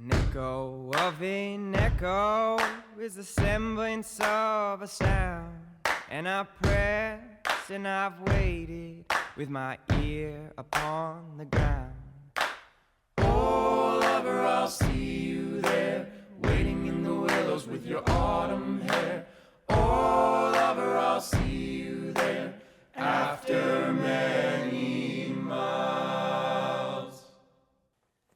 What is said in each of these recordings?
An echo of an echo is the semblance of a sound. And I press and I've waited with my ear upon the ground. Oh, lover, I'll see you there, waiting in the willows with your autumn hair. Oh, lover, I'll see you there after many miles.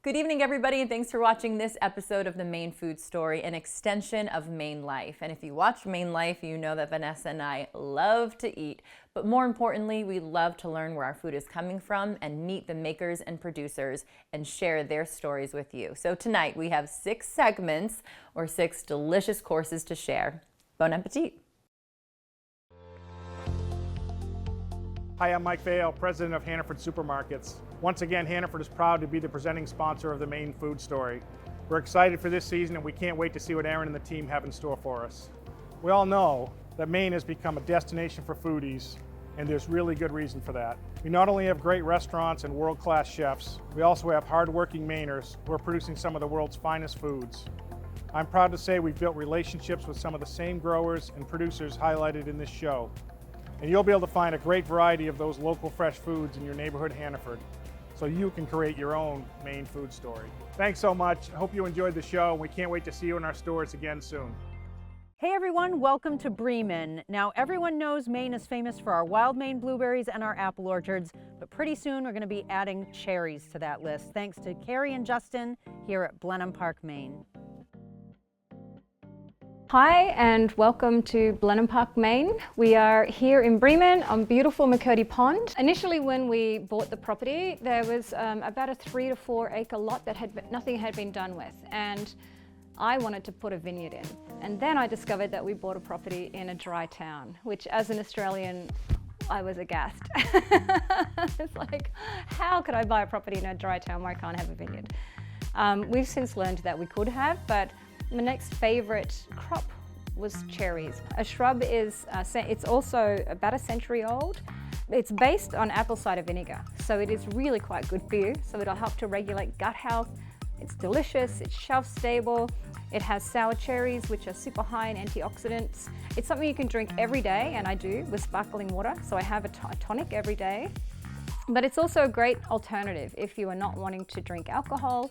Good evening, everybody, and thanks for watching this episode of the Maine Food Story, an extension of Maine Life. And if you watch Maine Life, you know that Vanessa and I love to eat, but more importantly, we love to learn where our food is coming from and meet the makers and producers and share their stories with you. So tonight we have 6 segments or 6 delicious courses to share. Bon appetit! Hi, I'm Mike Vale, president of Hannaford Supermarkets. Once again, Hannaford is proud to be the presenting sponsor of the Maine Food Story. We're excited for this season and we can't wait to see what Aaron and the team have in store for us. We all know that Maine has become a destination for foodies, and there's really good reason for that. We not only have great restaurants and world-class chefs, we also have hard-working Mainers who are producing some of the world's finest foods. I'm proud to say we've built relationships with some of the same growers and producers highlighted in this show. And you'll be able to find a great variety of those local fresh foods in your neighborhood Hannaford, so you can create your own Maine food story. Thanks so much. I hope you enjoyed the show, and we can't wait to see you in our stores again soon. Hey everyone, welcome to Bremen. Now everyone knows Maine is famous for our wild Maine blueberries and our apple orchards, but pretty soon we're going to be adding cherries to that list, thanks to Carrie and Justin here at Blenheim Park, Maine. Hi and welcome to Blenheim Park, Maine. We are here in Bremen on beautiful McCurdy Pond. Initially when we bought the property, there was about a 3 to 4 acre lot that nothing had been done with, and I wanted to put a vineyard in. And then I discovered that we bought a property in a dry town, which as an Australian, I was aghast. It's like, how could I buy a property in a dry town where I can't have a vineyard? We've since learned that we could have, but my next favorite crop was cherries. A shrub is, it's also about a century old. It's based on apple cider vinegar, so it is really quite good for you. So it'll help to regulate gut health. It's delicious, it's shelf stable. It has sour cherries, which are super high in antioxidants. It's something you can drink every day, and I do, with sparkling water. So I have a tonic every day. But it's also a great alternative if you are not wanting to drink alcohol.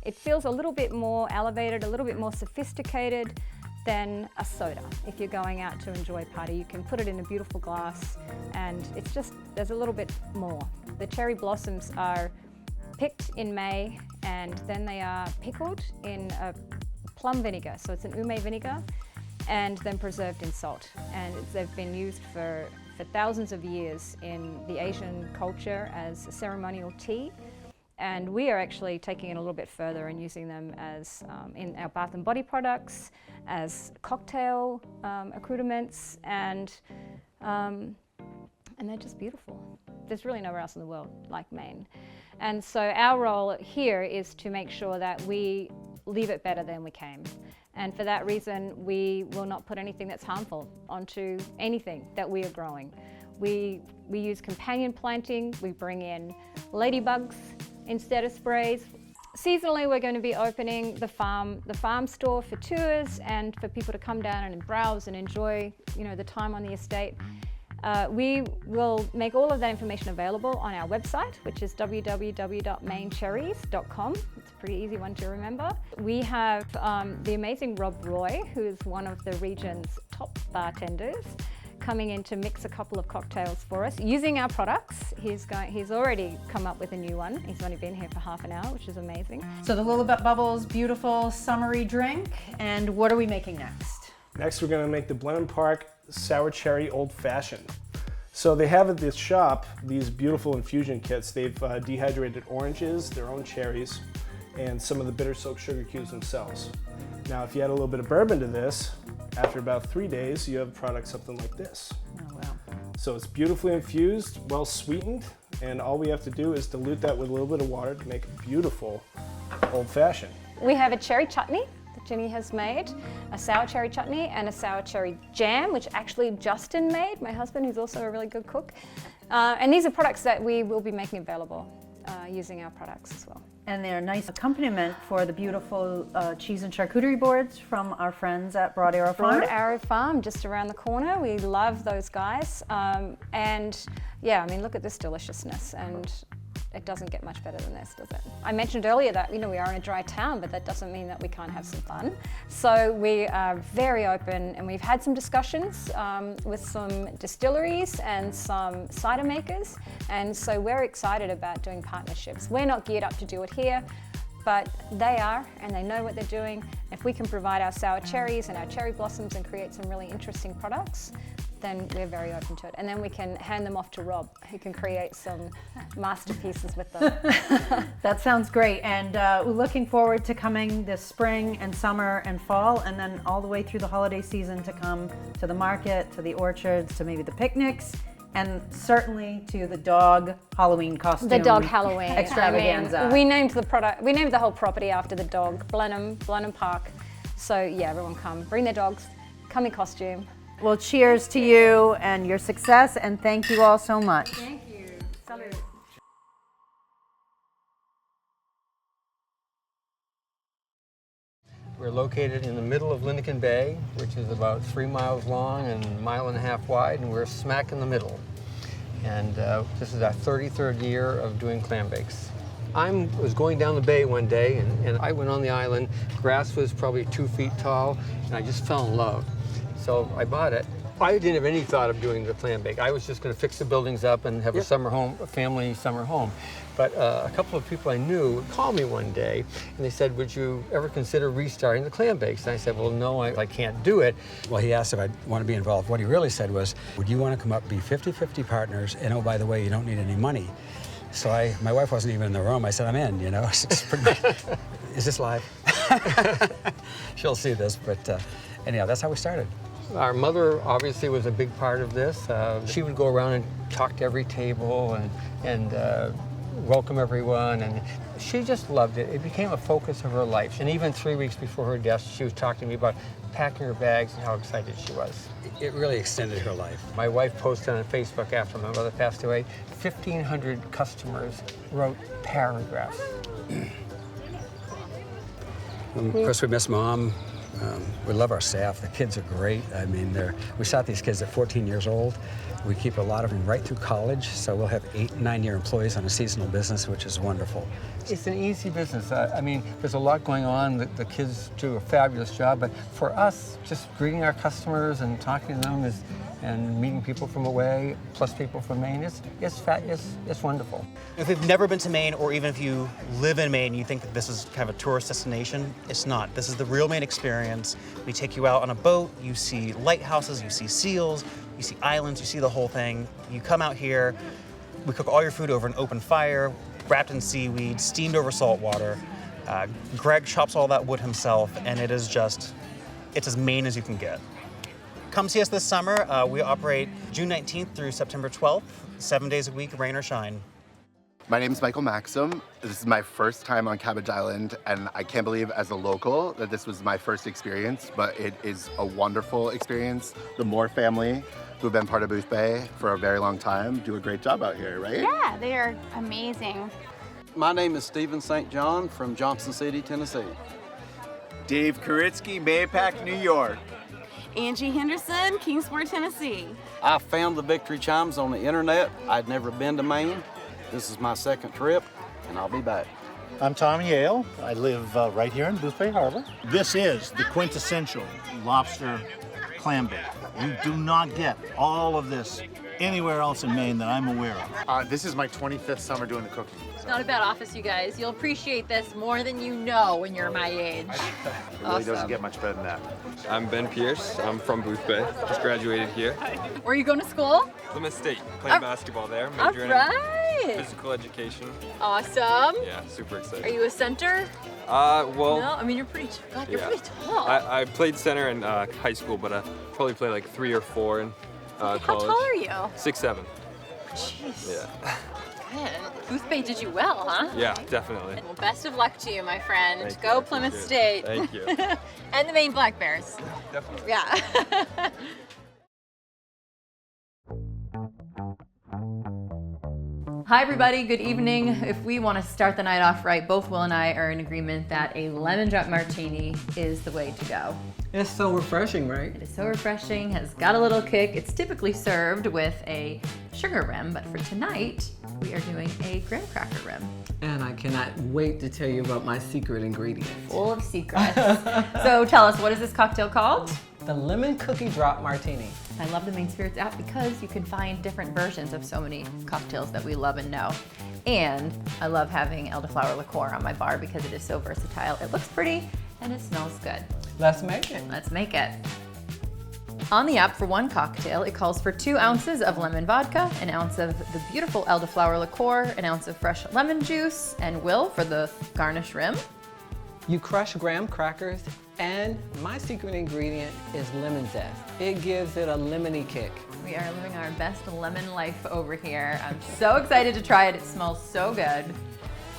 It feels a little bit more elevated, a little bit more sophisticated than a soda. If you're going out to enjoy a party, you can put it in a beautiful glass, and it's just, there's a little bit more. The cherry blossoms are picked in May, and then they are pickled in a plum vinegar, so it's an ume vinegar, and then preserved in salt. And they've been used for thousands of years in the Asian culture as a ceremonial tea. And we are actually taking it a little bit further and using them as in our bath and body products, as cocktail accoutrements, and they're just beautiful. There's really nowhere else in the world like Maine. And so our role here is to make sure that we leave it better than we came. And for that reason, we will not put anything that's harmful onto anything that we are growing. We use companion planting, we bring in ladybugs instead of sprays. Seasonally, we're going to be opening the farm store for tours and for people to come down and browse and enjoy, the time on the estate. We will make all of that information available on our website, which is www.mainecherries.com. It's a pretty easy one to remember. We have the amazing Rob Roy, who is one of the region's top bartenders, coming in to mix a couple of cocktails for us using our products. He's already come up with a new one. He's only been here for half an hour, which is amazing. So the Lilibet Bubbles, beautiful summery drink, and what are we making next? Next we're going to make the Blenheim Park Sour Cherry Old Fashioned. So they have at this shop these beautiful infusion kits. They've dehydrated oranges, their own cherries, and some of the bitter soaked sugar cubes themselves. Now if you add a little bit of bourbon to this, after about 3 days, you have a product something like this. Oh, wow. So it's beautifully infused, well sweetened, and all we have to do is dilute that with a little bit of water to make a beautiful old fashioned. We have a cherry chutney that Ginny has made, a sour cherry chutney, and a sour cherry jam, which actually Justin made, my husband, who's also a really good cook. And these are products that we will be making available using our products as well. And they're a nice accompaniment for the beautiful cheese and charcuterie boards from our friends at Broad Arrow Farm. Broad Arrow Farm, just around the corner. We love those guys. And yeah, I mean, look at this deliciousness, and it doesn't get much better than this, does it? I mentioned earlier that, you know, we are in a dry town, but that doesn't mean that we can't have some fun. So we are very open, and we've had some discussions with some distilleries and some cider makers, and so we're excited about doing partnerships. We're not geared up to do it here, but they are, and they know what they're doing. If we can provide our sour cherries and our cherry blossoms and create some really interesting products, then we're very open to it. And then we can hand them off to Rob, who can create some masterpieces with them. That sounds great. And we're looking forward to coming this spring and summer and fall, and then all the way through the holiday season to come to the market, to the orchards, to maybe the picnics, and certainly to the dog Halloween costume. The dog Halloween extravaganza. I mean, we named the whole property after the dog, Blenheim Park. So yeah, everyone come, bring their dogs, come in costume. Well, cheers to you and your success, and thank you all so much. Thank you. Salud. We're located in the middle of Lincoln Bay, which is about 3 miles long and 1.5 miles wide, and we're smack in the middle. And this is our 33rd year of doing clam bakes. I was going down the bay one day, and I went on the island. Grass was probably 2 feet tall, and I just fell in love. So I bought it. I didn't have any thought of doing the clam bake. I was just going to fix the buildings up and have a summer home, a family summer home. But a couple of people I knew called me one day, and they said, would you ever consider restarting the clam bakes? And I said, well, no, I can't do it. Well, he asked if I'd want to be involved. What he really said was, would you want to come up, be 50-50 partners, and oh, by the way, you don't need any money. So my wife wasn't even in the room. I said, I'm in, you know. It's pretty much, is this live? She'll see this, but anyhow, that's how we started. Our mother obviously was a big part of this. She would go around and talk to every table and welcome everyone, and she just loved it. It became a focus of her life. And even 3 weeks before her death, she was talking to me about packing her bags and how excited she was. It really extended her life. My wife posted on Facebook after my mother passed away, 1,500 customers wrote paragraphs. Of course, we miss Mom. We love our staff. The kids are great. I mean, we shot these kids at 14 years old. We keep a lot of them right through college, so we'll have 8- and 9-year employees on a seasonal business, which is wonderful. It's an easy business. I mean, there's a lot going on. The kids do a fabulous job, but for us, just greeting our customers and talking to them and meeting people from away, plus people from Maine, it's wonderful. If you've never been to Maine, or even if you live in Maine, you think that this is kind of a tourist destination, it's not. This is the real Maine experience. We take you out on a boat, you see lighthouses, you see seals, you see islands, you see the whole thing. You come out here, we cook all your food over an open fire, wrapped in seaweed, steamed over salt water. Greg chops all that wood himself, and it's as Maine as you can get. Come see us this summer. We operate June 19th through September 12th, 7 days a week, rain or shine. My name is Michael Maxim. This is my first time on Cabbage Island, and I can't believe as a local that this was my first experience, but it is a wonderful experience. The Moore family, who've been part of Booth Bay for a very long time, do a great job out here, right? Yeah, they are amazing. My name is Stephen St. John from Johnson City, Tennessee. Dave Koritsky, Mayapack, New York. Angie Henderson, Kingsport, Tennessee. I found the Victory Chimes on the internet. I'd never been to Maine. This is my second trip, and I'll be back. I'm Tom Yale. I live right here in Booth Bay Harbor. This is the quintessential lobster clam bake. You do not get all of this anywhere else in Maine that I'm aware of. This is my 25th summer doing the cooking. It's not a bad office, you guys. You'll appreciate this more than you know when you're my age. It really doesn't get much better than that. I'm Ben Pierce. I'm from Booth Bay. Just graduated here. Where are you going to school? Plymouth State. Playing basketball there. Majoring in physical education. Awesome. Yeah, super excited. Are you a center? Well. No, I mean, you're pretty pretty tall. I played center in high school, but I probably played like 3 or 4 in college. How tall are you? 6'7". Jeez. Yeah. Good. Booth Bay did you well, huh? Yeah, definitely. Well, best of luck to you, my friend. Thank Go you. Plymouth State. Thank you. And the Maine Black Bears. Definitely. Yeah. Hi everybody, good evening. If we want to start the night off right, both Will and I are in agreement that a lemon drop martini is the way to go. It's so refreshing, right? It is so refreshing, has got a little kick. It's typically served with a sugar rim, but for tonight, we are doing a graham cracker rim. And I cannot wait to tell you about my secret ingredient. Full of secrets. So tell us, what is this cocktail called? The Lemon Cookie Drop Martini. I love the Maine Spirits app because you can find different versions of so many cocktails that we love and know. And I love having elderflower liqueur on my bar because it is so versatile. It looks pretty and it smells good. Let's make it. Let's make it. On the app for one cocktail, it calls for 2 ounces of lemon vodka, 1 ounce of the beautiful elderflower liqueur, 1 ounce of fresh lemon juice, and Will for the garnish rim. You crush graham crackers, and my secret ingredient is lemon zest. It gives it a lemony kick. We are living our best lemon life over here. I'm so excited to try it. It smells so good.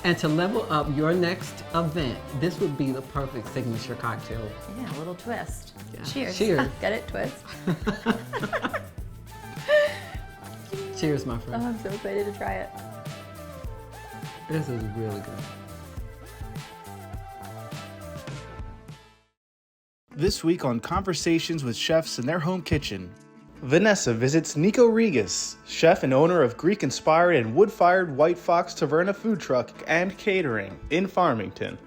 And to level up your next event, this would be the perfect signature cocktail. Yeah, a little twist. Yeah. Cheers. Cheers. Get it? Twist. Cheers, my friend. Oh, I'm so excited to try it. This is really good. This week on Conversations with Chefs in Their Home Kitchen, Vanessa visits Nico Regas, chef and owner of Greek-inspired and wood-fired White Fox Taverna food truck and catering in Farmington.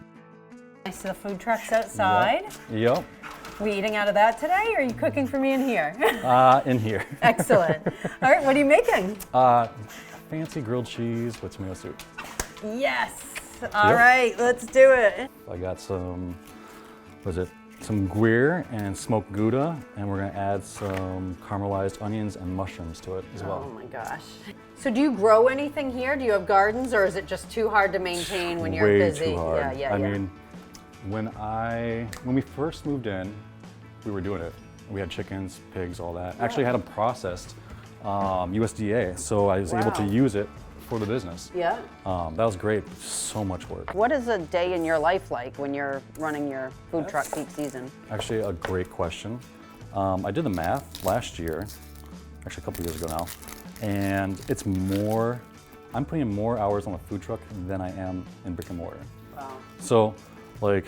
Nice, the food truck's outside. Yep. We eating out of that today, or are you cooking for me in here? In here. Excellent. All right, what are you making? Fancy grilled cheese with tomato soup. Yes. All right, let's do it. I got some Gruyere and smoked Gouda, and we're gonna add some caramelized onions and mushrooms to it as well. Oh my gosh. So do you grow anything here? Do you have gardens, or is it just too hard to maintain when you're Way busy? too hard. Yeah. I mean, when we first moved in, we were doing it. We had chickens, pigs, all that. Actually had them processed USDA, so I was able to use it for the business. Yeah. That was great. So much work. What is a day in your life like when you're running your food truck peak season? Actually, a great question. I did the math last year, actually a couple years ago now, and it's more, I'm putting in more hours on the food truck than I am in brick and mortar. Wow. So, like,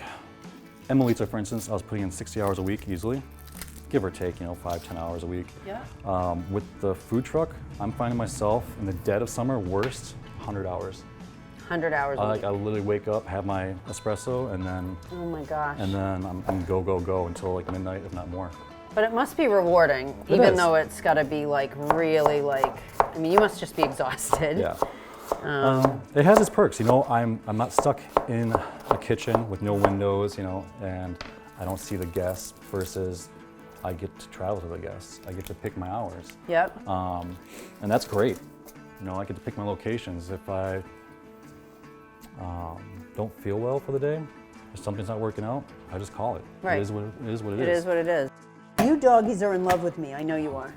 Emelita, for instance, I was putting in 60 hours a week easily, give or take, 5-10 hours a week. Yeah. With the food truck, I'm finding myself in the dead of summer, worst, 100 hours. 100 hours a week. I literally wake up, have my espresso, and then Oh my gosh. and then I'm go until like midnight, if not more. But it must be rewarding, It even is. though it's got to be like really like, I mean, you must just be exhausted. Yeah. It has its perks, I'm not stuck in a kitchen with no windows, and I don't see the guests versus I get to travel to the guests. I get to pick my hours. Yep. And that's great. I get to pick my locations. If I don't feel well for the day, if something's not working out, I just call it. Right. It is what it is. It is what it is. You doggies are in love with me. I know you are.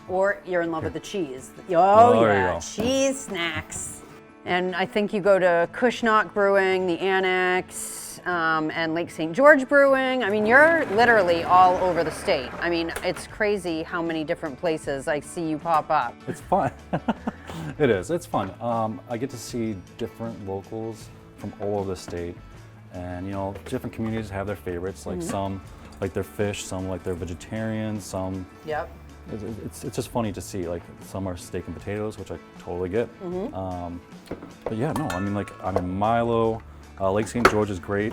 Or you're in love with the cheese. Oh, there yeah. you go. Cheese snacks. And I think you go to Cushnock Brewing, the Annex, and Lake St. George Brewing. I mean, you're literally all over the state. I mean, it's crazy how many different places I see you pop up. It's fun. It is. It's fun. I get to see different locals from all over the state, and different communities have their favorites. Like some like their fish, some like they're vegetarian, some. Yep. It's just funny to see. Like some are steak and potatoes, which I totally get. But yeah, no. I mean, like I'm in Milo. Lake St. George is great.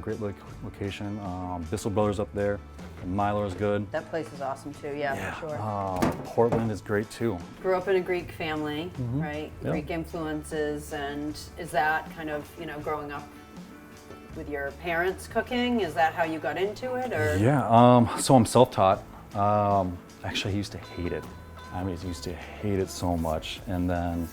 Great location. Bissell Brothers up there. And Milo is good. That place is awesome too, yeah. For sure. Portland is great too. Grew up in a Greek family, right? Yeah. Greek influences, and is that kind of, growing up with your parents cooking? Is that how you got into it, or? Yeah, so I'm self-taught. Actually, I used to hate it. I used to hate it so much, and then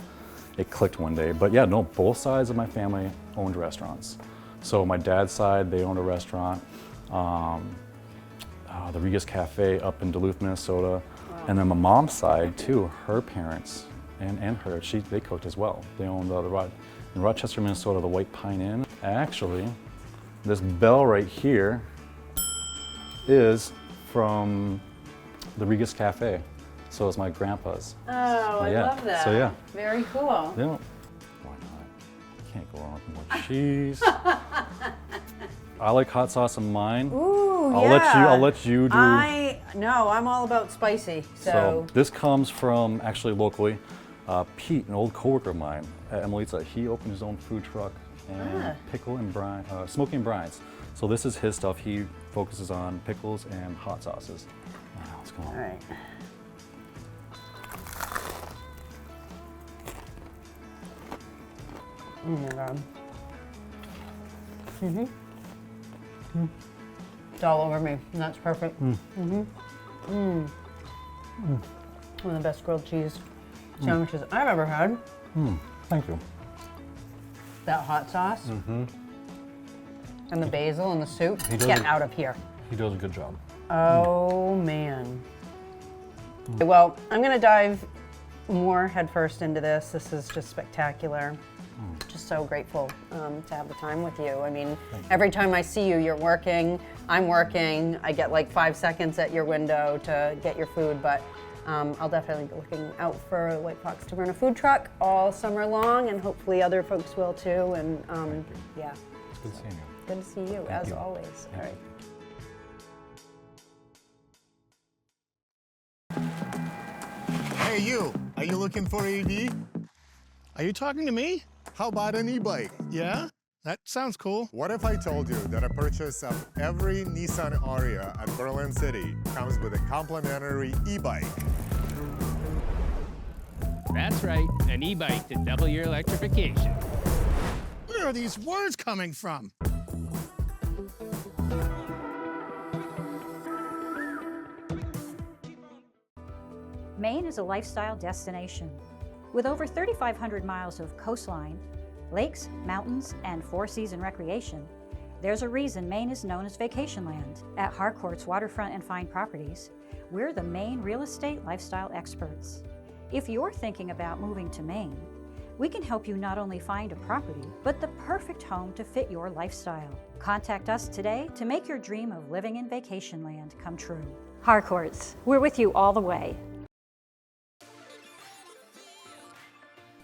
it clicked one day. But yeah, no, both sides of my family owned restaurants. So my dad's side, they owned a restaurant, the Regas Cafe up in Duluth, Minnesota. Wow. And then my mom's side too, her parents and her, they cooked as well. They owned in Rochester, Minnesota, the White Pine Inn. Actually, this bell right here is from the Regas Cafe. So it's my grandpa's. Oh, I yeah. love that. So yeah. Very cool. Yeah. Why not? Can't go wrong with more cheese. I like hot sauce in mine. Ooh, I'll let you do. No, I'm all about spicy. So, this comes from actually locally. Pete, an old coworker of mine at Emelita, he opened his own food truck and pickle and brine, smoking and brines. So this is his stuff. He focuses on pickles and hot sauces. All right, let's go. all right. Oh my God. It's all over me, and that's perfect. One of the best grilled cheese sandwiches I've ever had. Thank you. That hot sauce and the basil and the soup. He does Get it. out of here. He does a good job. Oh man. Well, I'm gonna dive more headfirst into this. This is just spectacular. Just so grateful to have the time with you. I mean, every time I see you, you're working, I'm working. I get like 5 seconds at your window to get your food, but I'll definitely be looking out for White Fox Taverna food truck all summer long, and hopefully other folks will too. And yeah. It's good seeing you. Good to see you, as always. All right. Hey you, are you looking for EV? Are you talking to me? How about an e-bike? Yeah? That sounds cool. What if I told you that a purchase of every Nissan Ariya at Berlin City comes with a complimentary e-bike? That's right, an e-bike to double your electrification. Where are these words coming from? Maine is a lifestyle destination. With over 3,500 miles of coastline, lakes, mountains, and four-season recreation, there's a reason Maine is known as vacation land. At Harcourt's Waterfront and Fine Properties, we're the Maine real estate lifestyle experts. If you're thinking about moving to Maine, we can help you not only find a property, but the perfect home to fit your lifestyle. Contact us today to make your dream of living in vacation land come true. Harcourt's, we're with you all the way.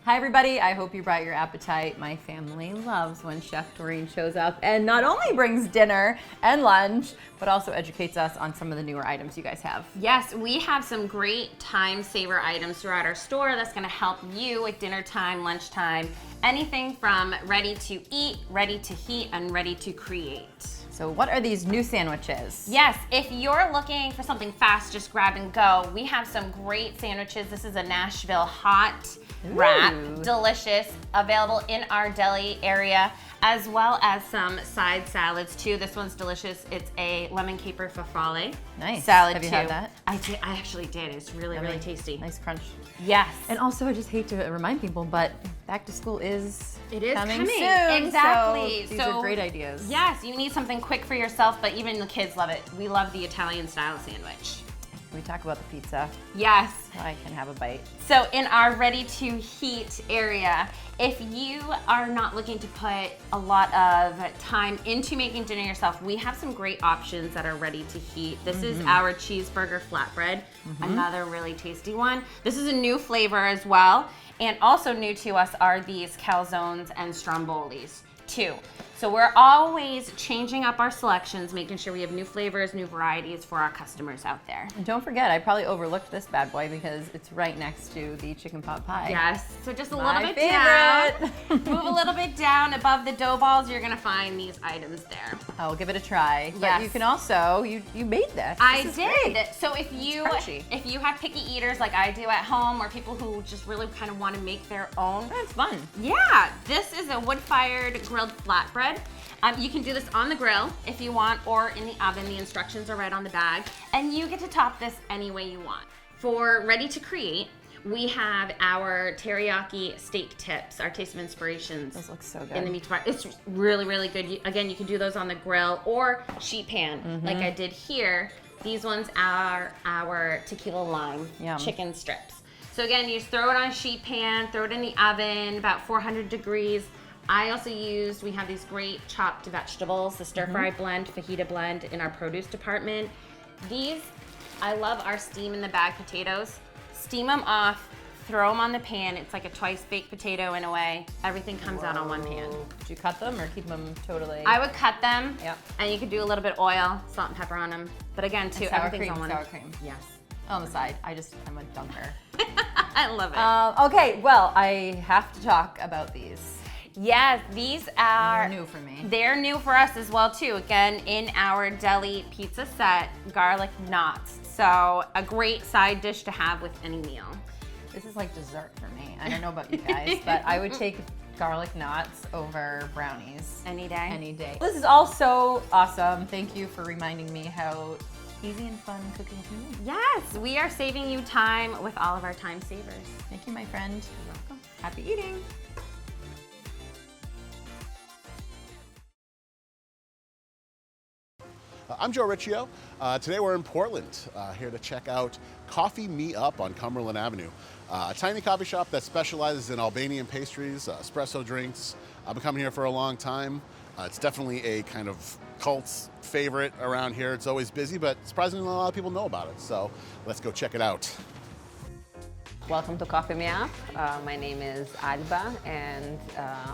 Hi everybody, I hope you brought your appetite. My family loves when Chef Doreen shows up and not only brings dinner and lunch, but also educates us on some of the newer items you guys have. Yes, we have some great time saver items throughout our store that's gonna help you with dinner time, lunchtime, anything from ready to eat, ready to heat, and ready to create. So what are these new sandwiches? Yes, if you're looking for something fast, just grab and go. We have some great sandwiches. This is a Nashville hot wrap, delicious, available in our deli area, as well as some side salads too. This one's delicious. It's a lemon caper farfalle salad Have too. you had that? I did. I actually did. It's really, really tasty. Nice crunch. Yes. And also, I just hate to remind people, but back to school is coming soon. Exactly. So these are great ideas. Yes, you need something quick for yourself, but even the kids love it. We love the Italian style sandwich. Can we talk about the pizza? Yes. I can have a bite. So in our ready to heat area, if you are not looking to put a lot of time into making dinner yourself, we have some great options that are ready to heat. This is our cheeseburger flatbread, another really tasty one. This is a new flavor as well. And also new to us are these calzones and strombolis too. So we're always changing up our selections, making sure we have new flavors, new varieties for our customers out there. And don't forget, I probably overlooked this bad boy because it's right next to the chicken pot pie. Yes, so just a My little bit favorite. down. Move a little bit down above the dough balls, you're gonna find these items there. I'll give it a try. But Yes. you can also, you made this. I This is did. great. So if you have picky eaters like I do at home, or people who just really kind of want to make their own, That's fun. yeah, this is a wood-fired grilled flatbread. You can do this on the grill if you want, or in the oven. The instructions are right on the bag, and you get to top this any way you want. For ready to create, we have our teriyaki steak tips, our taste of inspirations. Those look so good. In the meat bar. It's really, really good. Again, you can do those on the grill or sheet pan, like I did here. These ones are our tequila lime chicken strips. So again, you just throw it on a sheet pan, throw it in the oven, about 400 degrees. I also used, we have these great chopped vegetables, the stir-fry blend, fajita blend in our produce department. These, I love our steam in the bag potatoes. steam them off, throw them on the pan. It's like a twice baked potato in a way. Everything comes out on one pan. Did you cut them or keep them totally? I would cut them, Yep. and you could do a little bit of oil, salt and pepper on them. But again, too, And sour everything's cream, on one. sour cream. Yes. On the side. I'm a dunker. I love it. Okay, well, I have to talk about these. Yes, these are They're new for me. They're new for us as well too. Again, in our deli pizza set, garlic knots. So a great side dish to have with any meal. This is like dessert for me. I don't know about you guys, but I would take garlic knots over brownies. Any day? Any day. This is all so awesome. Thank you for reminding me how easy and fun cooking can be. Yes, we are saving you time with all of our time savers. Thank you, my friend. You're welcome. Happy eating. I'm Joe Riccio. Today we're in Portland, here to check out Coffee Me Up on Cumberland Avenue. A tiny coffee shop that specializes in Albanian pastries, espresso drinks. I've been coming here for a long time. It's definitely a kind of cult favorite around here. It's always busy, but surprisingly a lot of people know about it. So let's go check it out. Welcome to Coffee Me Up. My name is Alba and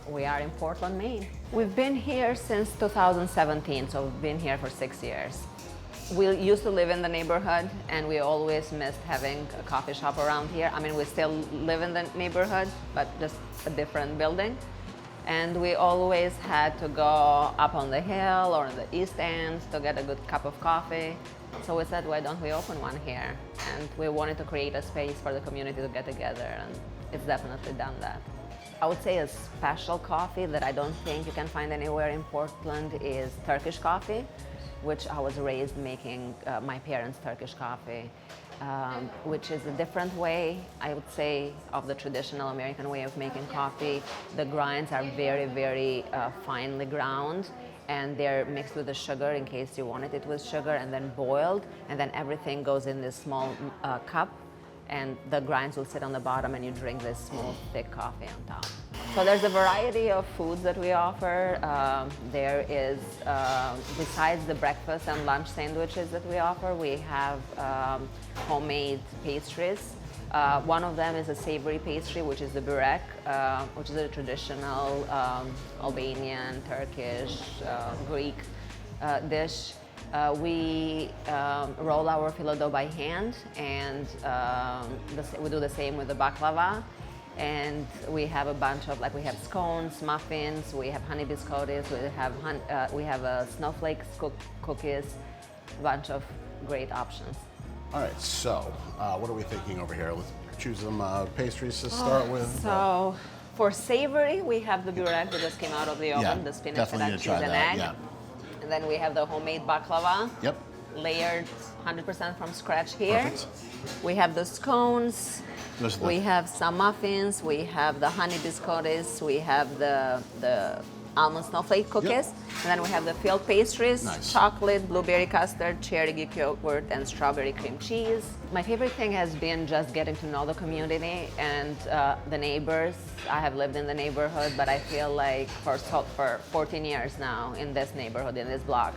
we are in Portland, Maine. We've been here since 2017, so we've been here for 6 years. We used to live in the neighborhood and we always missed having a coffee shop around here. I mean, we still live in the neighborhood, but just a different building. And we always had to go up on the hill or in the East End to get a good cup of coffee. So we said, why don't we open one here? And we wanted to create a space for the community to get together, and it's definitely done that. I would say a special coffee that I don't think you can find anywhere in Portland is Turkish coffee, which I was raised making my parents' Turkish coffee, which is a different way, I would say, of the traditional American way of making coffee. The grinds are very, very finely ground, and they're mixed with the sugar in case you wanted it with sugar, and then boiled, and then everything goes in this small cup, and the grinds will sit on the bottom, and you drink this smooth, thick coffee on top. So there's a variety of foods that we offer. There is, besides the breakfast and lunch sandwiches that we offer, we have homemade pastries. One of them is a savory pastry, which is the burek, which is a traditional Albanian, Turkish, Greek dish. We roll our filo dough by hand, and we do the same with the baklava. And we have a bunch of, we have scones, muffins, we have honey biscottis, we have snowflakes cookies, a bunch of great options. All right, so what are we thinking over here? Let's choose some pastries to start with. So for savory, we have the burek that just came out of the oven, the spinach, feta, cheese, and egg. Yeah. And then we have the homemade baklava. Yep. Layered 100% from scratch here. Perfect. We have the scones. We have some muffins. We have the honey biscottis. We have the almond snowflake cookies. Yep. And then we have the filled pastries, Nice. chocolate, blueberry custard, cherry Greek yogurt, and strawberry cream cheese. My favorite thing has been just getting to know the community and the neighbors. I have lived in the neighborhood, but I feel like for 14 years now in this neighborhood, in this block.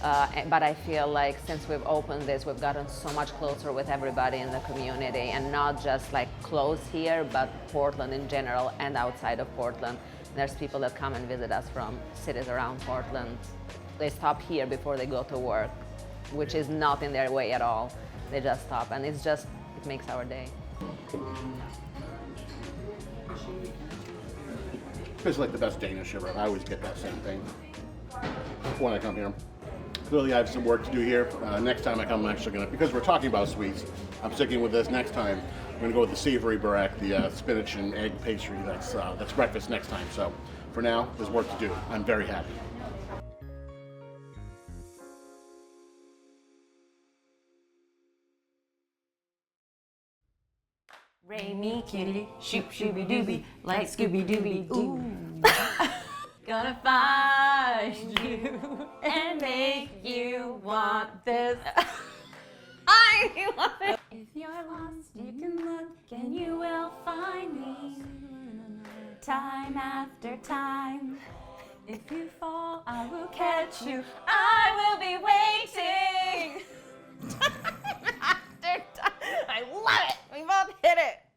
But I feel like since we've opened this, we've gotten so much closer with everybody in the community, and not just like close here, but Portland in general and outside of Portland. There's people that come and visit us from cities around Portland. They stop here before they go to work, which is not in their way at all. They just stop, and it makes our day. It's like the best Danish ever. I always get that same thing when I come here. Clearly I have some work to do here. Next time I come, I'm actually because we're talking about sweets, I'm sticking with this next time. I'm gonna go with the savory burek, the spinach and egg pastry. That's breakfast next time. So for now, there's work to do. I'm very happy. Ray me kitty, shoop shooby dooby, like Scooby Dooby Doo. Gonna find you and make you want this. I want it. If you're lost, you can look and you will find me. Time after time. If you fall, I will catch you. I will be waiting. After time. I love it. We both Hit it.